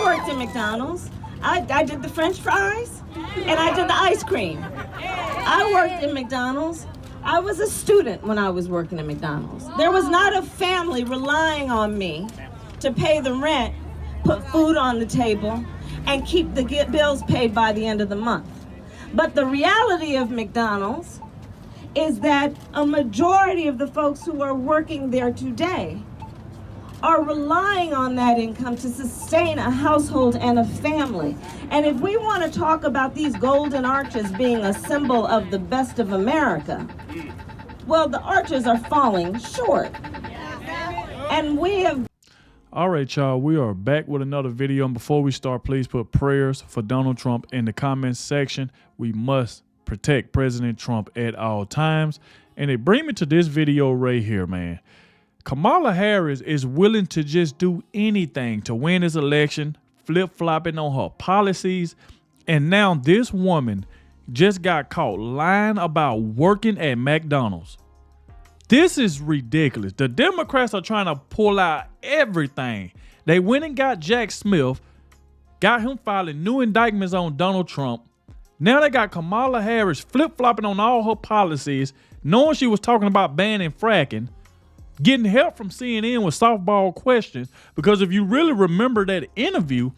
I worked at McDonald's. I did the French fries, and I did the ice cream. I worked at McDonald's. I was a student when I was working at McDonald's. There was not a family relying on me to pay the rent, put food on the table, and keep the bills paid by the end of the month. But the reality of McDonald's is that a majority of the folks who are working there today are relying on that income to sustain a household and a family. And if we want to talk about these golden arches being a symbol of the best of America, well, the arches are falling short. And we have... All right, y'all, we are back with another video. And before we start, please put prayers for Donald Trump in the comments section. We must protect President Trump at all times. And it brings me to this video right here, man. Kamala Harris is willing to just do anything to win this election, flip-flopping on her policies. And now this woman just got caught lying about working at McDonald's. This is ridiculous. The Democrats are trying to pull out everything. They went and got Jack Smith, got him filing new indictments on Donald Trump. Now they got Kamala Harris flip-flopping on all her policies, knowing she was talking about banning fracking, getting help from CNN with softball questions, because if you really remember that interview,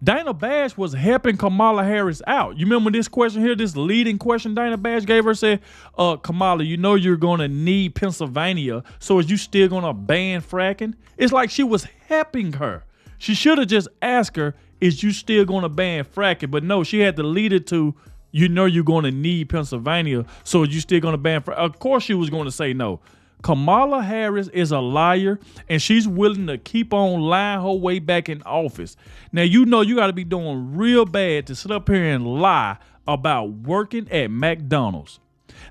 Dana Bash was helping Kamala Harris out. You remember this question here, this leading question Dana Bash gave her, said, Kamala, you know you're going to need Pennsylvania, so is you still going to ban fracking? It's like she was helping her. She should have just asked her, is you still going to ban fracking? But no, she had to lead it to, you know you're going to need Pennsylvania, so is you still going to ban fracking? Of course she was going to say no. Kamala Harris is a liar, and she's willing to keep on lying her way back in office. Now, you know you got to be doing real bad to sit up here and lie about working at McDonald's.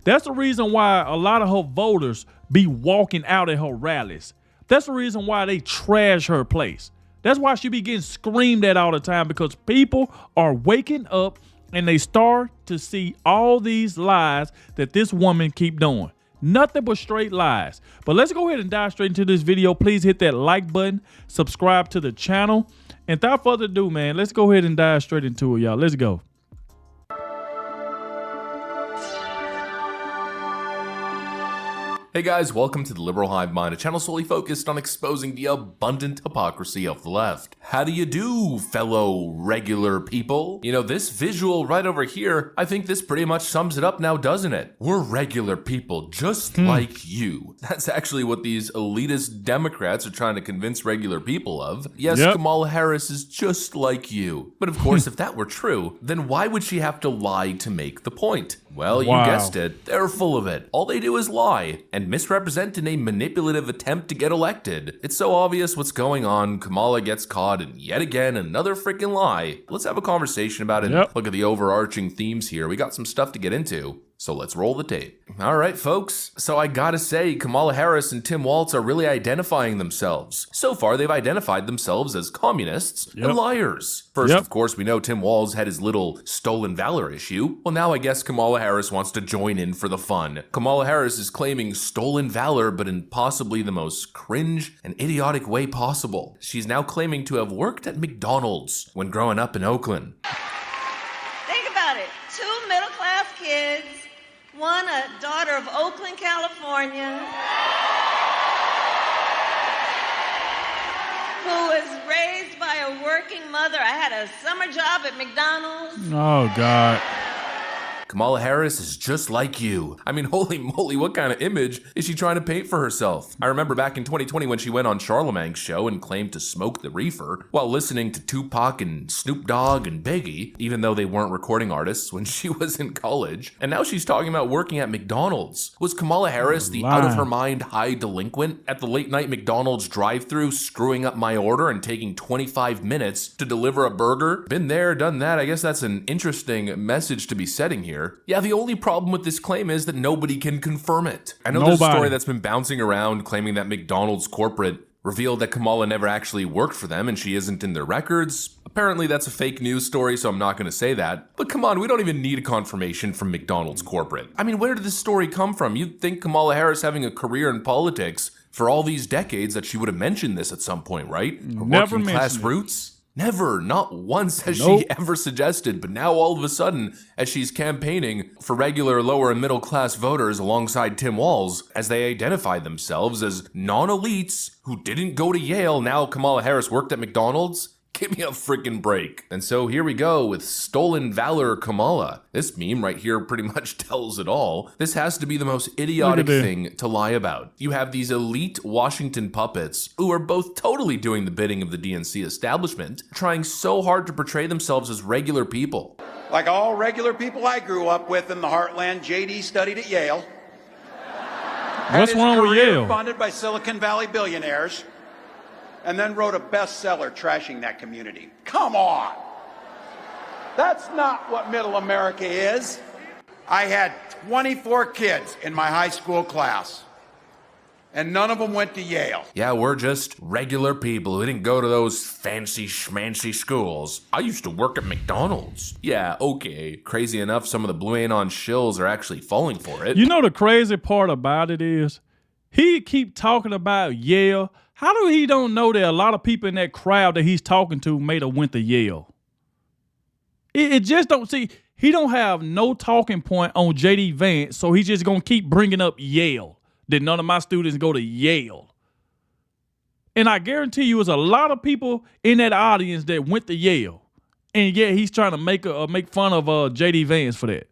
That's the reason why a lot of her voters be walking out at her rallies. That's the reason why they trash her place. That's why she be getting screamed at all the time, because people are waking up and they start to see all these lies that this woman keep doing. Nothing but straight lies. But let's go ahead and dive straight into this video. Please hit that like button, subscribe to the channel. And without further ado, man, let's go ahead and dive straight into it, y'all. Let's go. Hey guys, welcome to the Liberal Hive Mind, a channel solely focused on exposing the abundant hypocrisy of the left. How do you do, fellow regular people? You know, this visual right over here, I think this pretty much sums it up now, doesn't it? We're regular people, just like you. That's actually what these elitist Democrats are trying to convince regular people of. Yes, Kamala Harris is just like you. But of course, if that were true, then why would she have to lie to make the point? Well, you guessed it. They're full of it. All they do is lie and misrepresent in a manipulative attempt to get elected. It's so obvious what's going on. Kamala gets caught in yet again another freaking lie. Let's have a conversation about it. Look at the overarching themes here. We got some stuff to get into. So let's roll the tape. All right, folks. So I gotta say, Kamala Harris and Tim Walz are really identifying themselves. So far, they've identified themselves as communists and liars. First, of course, we know Tim Walz had his little stolen valor issue. Well, now I guess Kamala Harris wants to join in for the fun. Kamala Harris is claiming stolen valor, but in possibly the most cringe and idiotic way possible. She's now claiming to have worked at McDonald's when growing up in Oakland. Think about it. 2 middle-class kids. One, a daughter of Oakland, California, who was raised by a working mother. I had a summer job at McDonald's. Oh, God. Kamala Harris is just like you. I mean, holy moly, what kind of image is she trying to paint for herself? I remember back in 2020 when she went on Charlemagne's show and claimed to smoke the reefer while listening to Tupac and Snoop Dogg and Biggie, even though they weren't recording artists when she was in college. And now she's talking about working at McDonald's. Was Kamala Harris the out-of-her-mind high delinquent at the late-night McDonald's drive-thru, screwing up my order and taking 25 minutes to deliver a burger? Been there, done that. I guess that's an interesting message to be setting here. Yeah, the only problem with this claim is that nobody can confirm it. I know there's a story that's been bouncing around claiming that McDonald's corporate revealed that Kamala never actually worked for them and she isn't in their records. Apparently that's a fake news story, so I'm not going to say that. But come on, we don't even need a confirmation from McDonald's corporate. I mean, where did this story come from? You'd think Kamala Harris having a career in politics for all these decades that she would have mentioned this at some point, right? Her Never working class mentioned it. roots? Never, not once has she ever suggested, but now all of a sudden, as she's campaigning for regular lower and middle class voters alongside Tim Walz, as they identify themselves as non-elites who didn't go to Yale, now Kamala Harris worked at McDonald's? Give me a freaking break. And so here we go with stolen valor Kamala. This meme right here pretty much tells it all. This has to be the most idiotic thing to lie about. You have these elite Washington puppets who are both totally doing the bidding of the DNC establishment, trying so hard to portray themselves as regular people. Like all regular people I grew up with in the heartland, JD studied at Yale. What's wrong with Yale? Funded by Silicon Valley billionaires. And then wrote a bestseller trashing that community. Come on! That's not what middle America is. I had 24 kids in my high school class, and none of them went to Yale. Yeah, we're just regular people who didn't go to those fancy schmancy schools. I used to work at McDonald's. Yeah, okay. Crazy enough, some of the Blue Anon shills are actually falling for it. You know the crazy part about it is, he keep talking about Yale. How do he don't know that a lot of people in that crowd that he's talking to may have went to Yale? It just don't see. He don't have no talking point on J.D. Vance, so he's just going to keep bringing up Yale, that none of my students go to Yale. And I guarantee you there's a lot of people in that audience that went to Yale. And yeah, he's trying to make fun of J.D. Vance for that.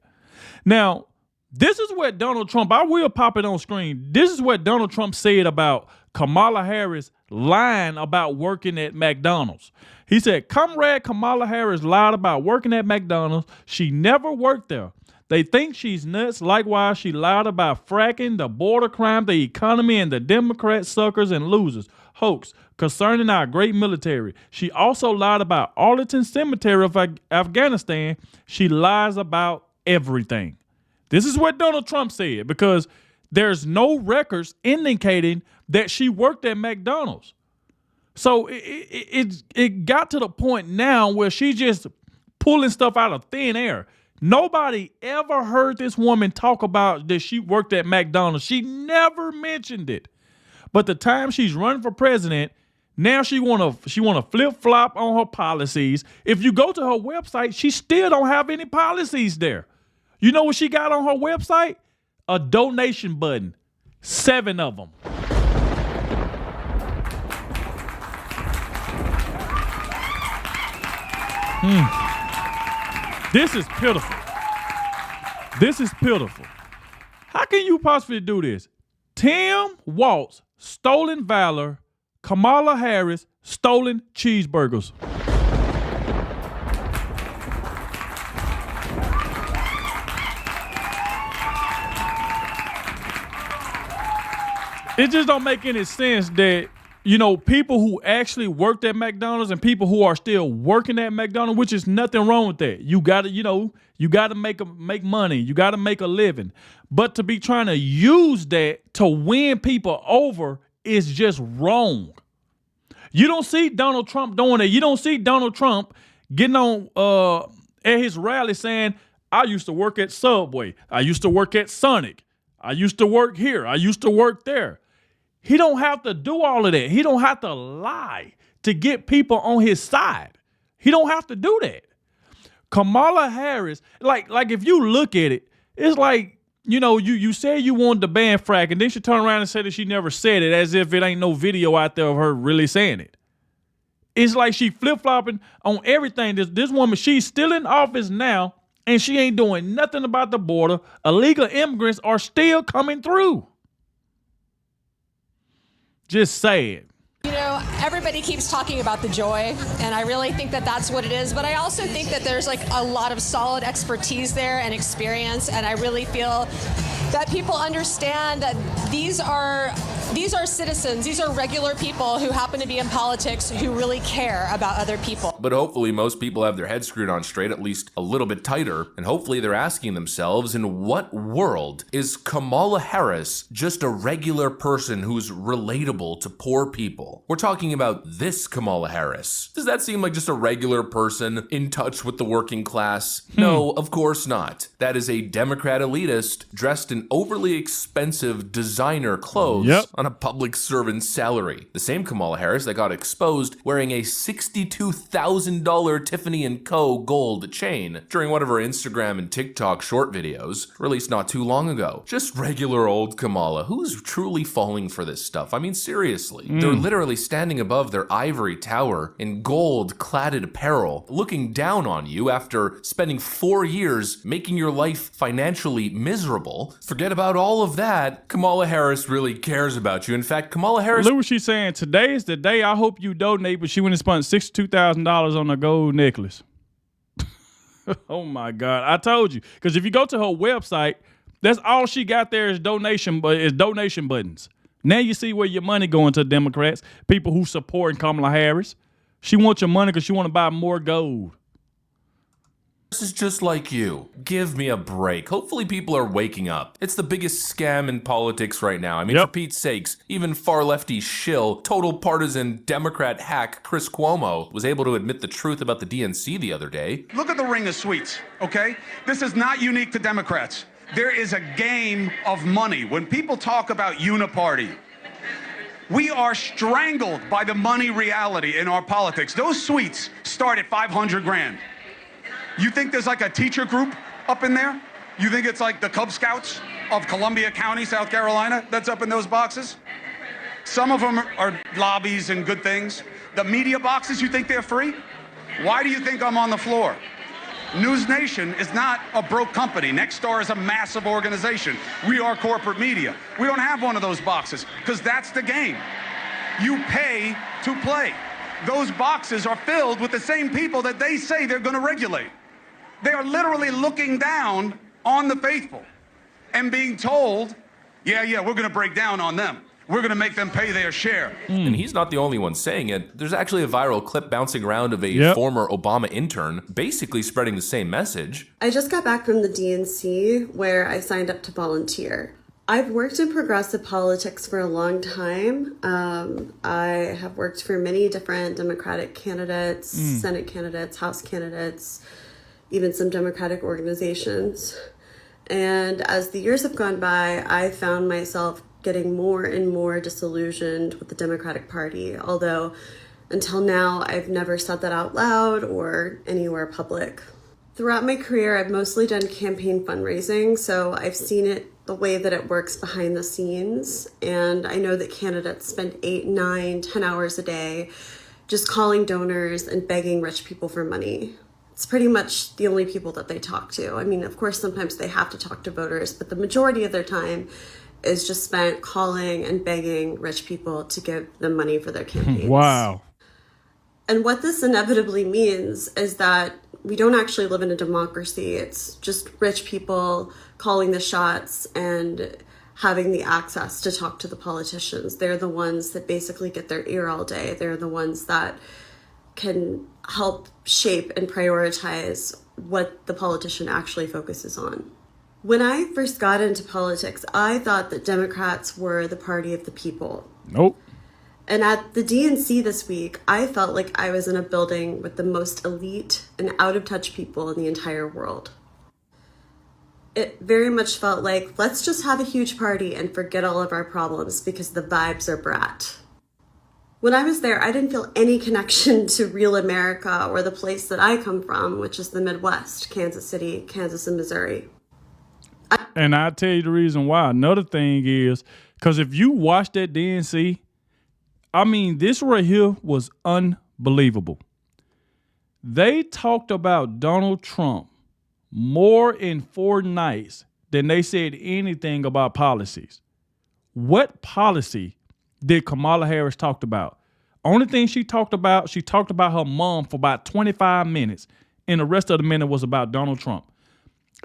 Now, this is what Donald Trump, I will pop it on screen. This is what Donald Trump said about Kamala Harris lying about working at McDonald's. He said, Comrade Kamala Harris lied about working at McDonald's. She never worked there. They think she's nuts. Likewise, she lied about fracking, the border crime, the economy, and the Democrat suckers and losers. Hoax concerning our great military. She also lied about Arlington Cemetery of Afghanistan. She lies about everything. This is what Donald Trump said, because there's no records indicating that she worked at McDonald's. So it got to the point now where she's just pulling stuff out of thin air. Nobody ever heard this woman talk about that she worked at McDonald's. She never mentioned it. But the time she's running for president, now she wanna flip-flop on her policies. If you go to her website, she still don't have any policies there. You know what she got on her website? A donation button. 7 of them. This is pitiful. This is pitiful. How can you possibly do this? Tim Walz, stolen valor. Kamala Harris, stolen cheeseburgers. It just don't make any sense that, you know, people who actually worked at McDonald's and people who are still working at McDonald's, which is nothing wrong with that. You gotta, make money. You gotta make a living. But to be trying to use that to win people over is just wrong. You don't see Donald Trump doing it. You don't see Donald Trump getting on at his rally saying, I used to work at Subway. I used to work at Sonic. I used to work here. I used to work there. He don't have to do all of that. He don't have to lie to get people on his side. He don't have to do that. Kamala Harris, like if you look at it, it's like, you know, you say you wanted to ban frack, and then she turn around and say that she never said it, as if it ain't no video out there of her really saying it. It's like she flip-flopping on everything. This woman, she's still in office now, and she ain't doing nothing about the border. Illegal immigrants are still coming through. Just sad. You know, everybody keeps talking about the joy, and I really think that that's what it is. But I also think that there's like a lot of solid expertise there and experience, and I really feel that people understand that these are citizens, these are regular people who happen to be in politics who really care about other people. But hopefully most people have their heads screwed on straight, at least a little bit tighter, and hopefully they're asking themselves, in what world is Kamala Harris just a regular person who's relatable to poor people? We're talking about this Kamala Harris. Does that seem like just a regular person in touch with the working class? No, of course not. That is a Democrat elitist dressed in overly expensive designer clothes. Yep. on a public servant's salary. The same Kamala Harris that got exposed wearing a $62,000 Tiffany & Co. gold chain during one of her Instagram and TikTok short videos released not too long ago. Just regular old Kamala. Who's truly falling for this stuff? I mean, seriously. They're literally standing above their ivory tower in gold-cladded apparel, looking down on you after spending 4 years making your life financially miserable. Forget about all of that. Kamala Harris really cares about you. In fact, Kamala Harris... Look what she's saying. Today is the day I hope you donate, but she went and spent $62,000 on a gold necklace. Oh my God. I told you. Because if you go to her website, that's all she got there is donation buttons. Now you see where your money going to Democrats, people who support Kamala Harris. She wants your money because she want to buy more gold. This is just like you. Give me a break. Hopefully people are waking up. It's the biggest scam in politics right now. I mean, for Pete's sakes, even far lefty shill, total partisan Democrat hack Chris Cuomo was able to admit the truth about the DNC the other day. Look at the ring of sweets, okay? This is not unique to Democrats. There is a game of money. When people talk about uniparty, we are strangled by the money reality in our politics. Those sweets start at 500 grand. You think there's like a teacher group up in there? You think it's like the Cub Scouts of Columbia County, South Carolina, that's up in those boxes? Some of them are lobbies and good things. The media boxes, you think they're free? Why do you think I'm on the floor? News Nation is not a broke company. Nexstar is a massive organization. We are corporate media. We don't have one of those boxes because that's the game. You pay to play. Those boxes are filled with the same people that they say they're going to regulate. They are literally looking down on the faithful and being told, yeah, we're going to break down on them. We're going to make them pay their share. And he's not the only one saying it. There's actually a viral clip bouncing around of a former Obama intern basically spreading the same message. I just got back from the DNC where I signed up to volunteer. I've worked in progressive politics for a long time. I have worked for many different Democratic candidates, Senate candidates, House candidates, even some Democratic organizations. And as the years have gone by, I found myself getting more and more disillusioned with the Democratic Party, although until now, I've never said that out loud or anywhere public. Throughout my career, I've mostly done campaign fundraising, so I've seen it the way that it works behind the scenes. And I know that candidates spend 8, 9, 10 hours a day just calling donors and begging rich people for money. It's pretty much the only people that they talk to. I mean, of course, sometimes they have to talk to voters, but the majority of their time is just spent calling and begging rich people to give them money for their campaigns. Wow. And what this inevitably means is that we don't actually live in a democracy. It's just rich people calling the shots and having the access to talk to the politicians. They're the ones that basically get their ear all day. They're the ones that can help shape and prioritize what the politician actually focuses on. When I first got into politics, I thought that Democrats were the party of the people. Nope. And at the DNC this week, I felt like I was in a building with the most elite and out-of-touch people in the entire world. It very much felt like, let's just have a huge party and forget all of our problems because the vibes are brat. When I was there, I didn't feel any connection to real America or the place that I come from, which is the Midwest, Kansas City, Kansas, and Missouri. And I'll tell you the reason why. Another thing is, because if you watch that DNC, I mean, this right here was unbelievable. They talked about Donald Trump more in 4 nights than they said anything about policies. What policy did Kamala Harris talk about? Only thing she talked about her mom for about 25 minutes, and the rest of the minute was about Donald Trump.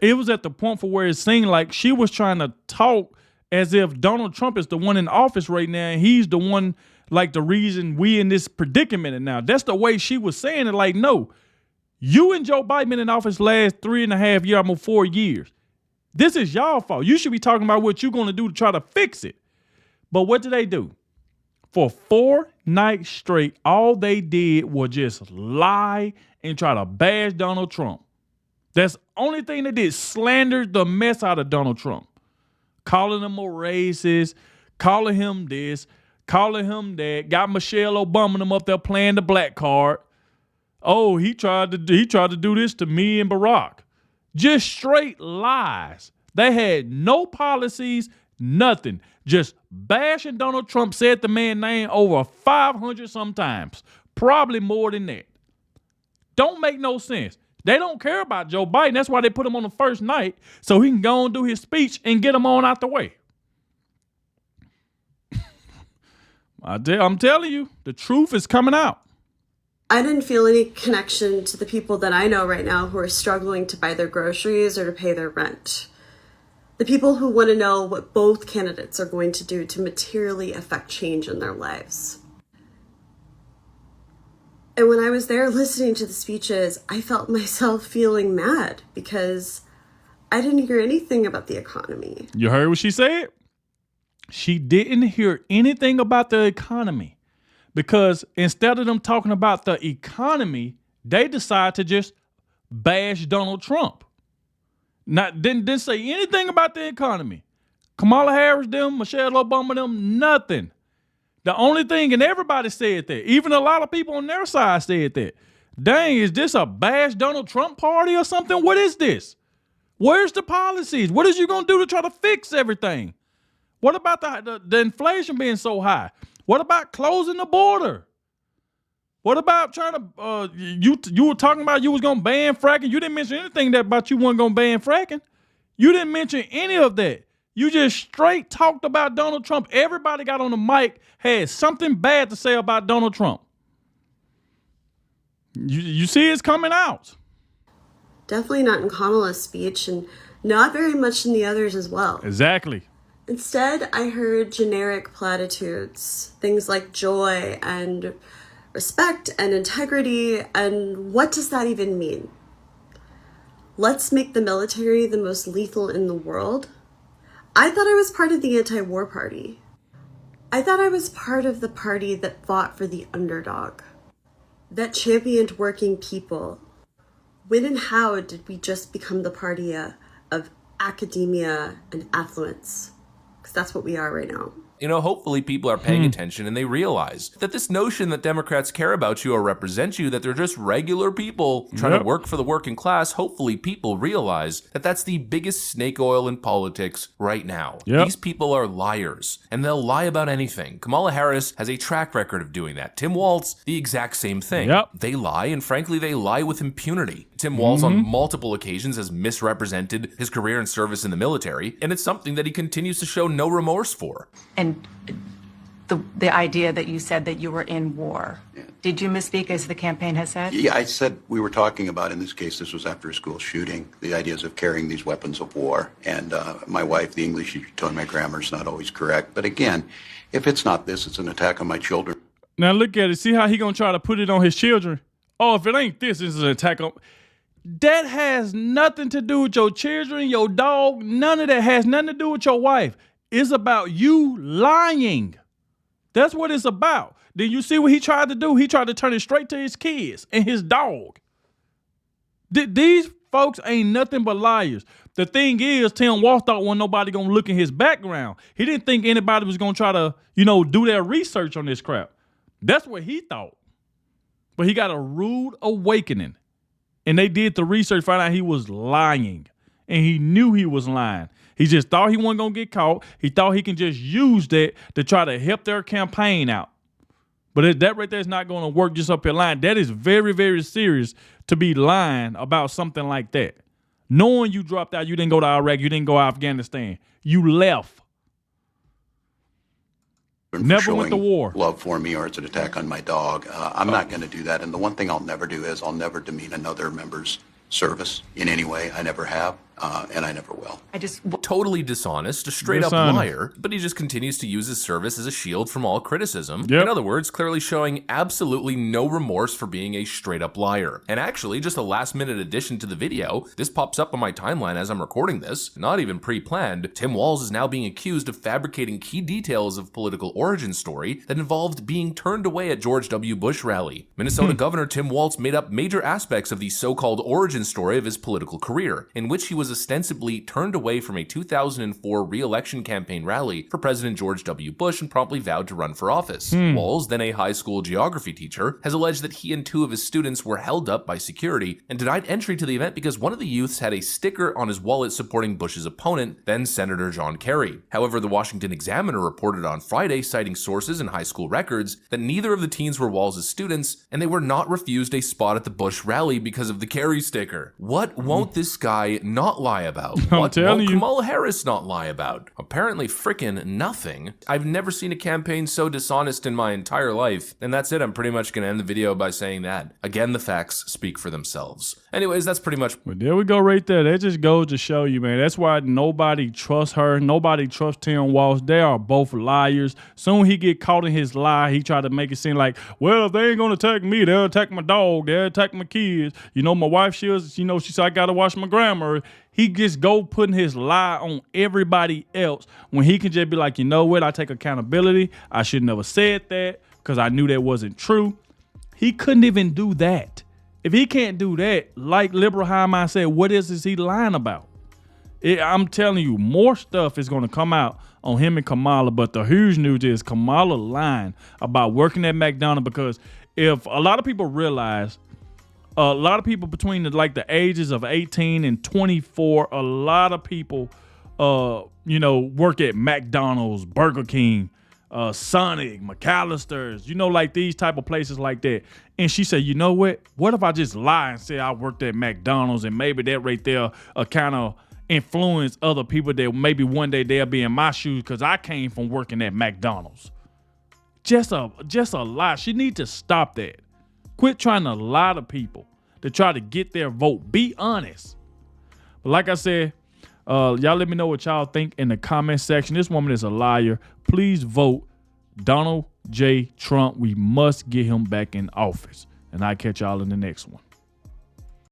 It was at the point for where it seemed like she was trying to talk as if Donald Trump is the one in office right now, and he's the one, like, the reason we in this predicament now. That's the way she was saying it. Like, no, you and Joe Biden been in office last 3.5 years, almost 4 years. This is y'all fault. You should be talking about what you're going to do to try to fix it. But what did they do? For 4 nights straight, all they did was just lie and try to bash Donald Trump. That's the only thing they did, slandered the mess out of Donald Trump. Calling him a racist, calling him this, calling him that, got Michelle Obama them up there playing the black card. Oh, he tried to do this to me and Barack. Just straight lies. They had no policies, nothing. Just bashing Donald Trump, said the man's name over 500 sometimes. Probably more than that. Don't make no sense. They don't care about Joe Biden. That's why they put him on the first night, so he can go and do his speech and get him on out the way. I'm telling you, the truth is coming out. I didn't feel any connection to the people that I know right now who are struggling to buy their groceries or to pay their rent. The people who want to know what both candidates are going to do to materially affect change in their lives. And when I was there listening to the speeches, I felt myself feeling mad because I didn't hear anything about the economy. You heard what she said? She didn't hear anything about the economy because instead of them talking about the economy, they decide to just bash Donald Trump. Didn't say anything about the economy. Kamala Harris, them, Michelle Obama, them, nothing. The only thing, and everybody said that, even a lot of people on their side said that. Dang, is this a bash Donald Trump party or something? What is this? Where's the policies? What is you going to do to try to fix everything? What about the inflation being so high? What about closing the border? What about trying to, you were talking about you was going to ban fracking. You didn't mention anything about you weren't going to ban fracking. You didn't mention any of that. You just straight talked about Donald Trump. Everybody got on the mic, had something bad to say about Donald Trump. You see it's coming out. Definitely not in Kamala's speech and not very much in the others as well. Exactly. Instead, I heard generic platitudes, things like joy and respect and integrity, and what does that even mean? Let's make the military the most lethal in the world? I thought I was part of the anti-war party. I thought I was part of the party that fought for the underdog, that championed working people. When and how did we just become the party of academia and affluence? Because that's what we are right now. You know, hopefully people are paying attention and they realize that this notion that Democrats care about you or represent you, that they're just regular people trying to work for the working class, hopefully people realize that that's the biggest snake oil in politics right now. These people are liars, and they'll lie about anything. Kamala Harris has a track record of doing that. Tim Walz, the exact same thing. They lie, and frankly, they lie with impunity. Tim Walz on multiple occasions has misrepresented his career and service in the military, and it's something that he continues to show no remorse for. And the idea that you said that you were in war, did you misspeak as the campaign has said? Yeah, I said we were talking about, in this case, this was after a school shooting, the ideas of carrying these weapons of war. And my wife, the English teacher, told me my grammar is not always correct. But again, if it's not this, it's an attack on my children. Now look at it. See how he gonna try to put it on his children? Oh, if it ain't this, this is an attack on... That has nothing to do with your children, your dog. None of that has nothing to do with your wife. It's about you lying. That's what it's about. Then you see what he tried to do? He tried to turn it straight to his kids and his dog. These folks ain't nothing but liars. The thing is, Tim Walz thought wasn't nobody gonna look in his background. He didn't think anybody was gonna try to, do their research on this crap. That's what he thought. But he got a rude awakening. And they did the research, found out he was lying. And he knew he was lying. He just thought he wasn't going to get caught. He thought he can just use that to try to help their campaign out. But that right there is not going to work just up here lying. That is very, very serious to be lying about something like that. Knowing you dropped out, you didn't go to Iraq, you didn't go to Afghanistan. You left. Never went to war. Love for me, or it's an attack on my dog. I'm not going to do that. And the one thing I'll never do is I'll never demean another member's service in any way. I never have, and I never will. Totally dishonest, a straight up liar, but he just continues to use his service as a shield from all criticism. In other words, clearly showing absolutely no remorse for being a straight up liar. And actually, just a last minute addition to the video, this pops up on my timeline as I'm recording this, not even pre-planned. Tim Walz is now being accused of fabricating key details of political origin story that involved being turned away at George W. Bush rally. Minnesota Governor Tim Walz made up major aspects of the so-called origin story of his political career, in which he was ostensibly turned away from a 2004 re-election campaign rally for President George W. Bush and promptly vowed to run for office. Walls, then a high school geography teacher, has alleged that he and 2 of his students were held up by security and denied entry to the event because one of the youths had a sticker on his wallet supporting Bush's opponent, then Senator John Kerry. However, the Washington Examiner reported on Friday, citing sources and high school records, that neither of the teens were Walls' students, and they were not refused a spot at the Bush rally because of the Kerry sticker. What won't this guy not lie about? What won't Kamala Harris not lie about? Apparently frickin' nothing. I've never seen a campaign so dishonest in my entire life. And that's it. I'm pretty much gonna end the video by saying that. Again, the facts speak for themselves. Anyways, that's pretty much. Well, there we go right there. That just goes to show you, man. That's why nobody trusts her. Nobody trusts Tim Walz. They are both liars. Soon he get caught in his lie. He tried to make it seem like, well, if they ain't gonna attack me, they'll attack my dog. They'll attack my kids. You know, my wife, she said I gotta watch my grandma. He just go putting his lie on everybody else when he can just be like, you know what? I take accountability. I should never said that because I knew that wasn't true. He couldn't even do that. If he can't do that, like Liberal High Mind said, what is he lying about? I'm telling you, more stuff is going to come out on him and Kamala, but the huge news is Kamala lying about working at McDonald, because if a lot of people realize, a lot of people between the ages of 18 and 24, a lot of people, work at McDonald's, Burger King, Sonic, McAllister's, these type of places like that. And she said, you know what? What if I just lie and say I worked at McDonald's, and maybe that right there kind of influence other people that maybe one day they'll be in my shoes because I came from working at McDonald's. Just a lie. She needs to stop that. Quit trying to lie to people to try to get their vote. Be honest. But like I said, y'all let me know what y'all think in the comment section. This woman is a liar. Please vote Donald J. Trump. We must get him back in office. And I'll catch y'all in the next one.